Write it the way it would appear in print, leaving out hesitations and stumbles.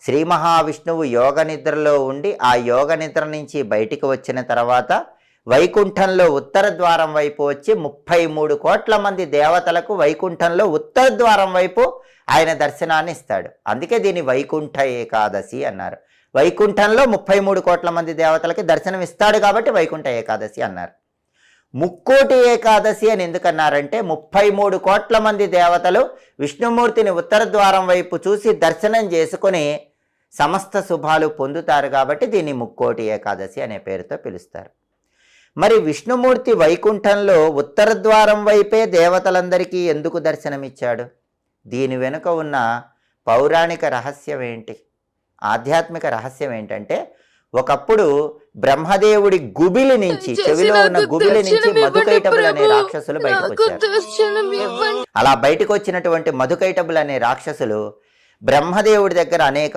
శ్రీ మహావిష్ణువు యోగ నిద్రలో ఉండి ఆ యోగ నిద్ర నుంచి బయటికి వచ్చిన తర్వాత వైకుంఠంలో ఉత్తర ద్వారం వైపు వచ్చి 33 కోట్ల మంది దేవతలకు వైకుంఠంలో ఉత్తర ద్వారం వైపు ఆయన దర్శనాన్ని ఇస్తాడు. అందుకే దీన్ని వైకుంఠ ఏకాదశి అన్నారు. వైకుంఠంలో 33 కోట్ల మంది దేవతలకి దర్శనం ఇస్తాడు కాబట్టి వైకుంఠ ఏకాదశి అన్నారు. ముక్కోటి ఏకాదశి అని ఎందుకన్నారంటే 33 కోట్ల మంది దేవతలు విష్ణుమూర్తిని ఉత్తర ద్వారం వైపు చూసి దర్శనం చేసుకుని సమస్త శుభాలు పొందుతారు కాబట్టి దీన్ని ముక్కోటి ఏకాదశి అనే పేరుతో పిలుస్తారు. మరి విష్ణుమూర్తి వైకుంఠంలో ఉత్తర ద్వారం వైపే దేవతలందరికీ ఎందుకు దర్శనమిచ్చాడు? దీని వెనుక ఉన్న పౌరాణిక రహస్యం ఏంటి, ఆధ్యాత్మిక రహస్యం ఏంటంటే, ఒకప్పుడు బ్రహ్మదేవుడి గుబిలి నుంచి, చెవిలో ఉన్న గుబిలి నుంచి మధుకైటబులు అనే రాక్షసులు బయటకు వచ్చారు. అలా బయటకు వచ్చినటువంటి మధుకైటబులు అనే రాక్షసులు బ్రహ్మదేవుడి దగ్గర అనేక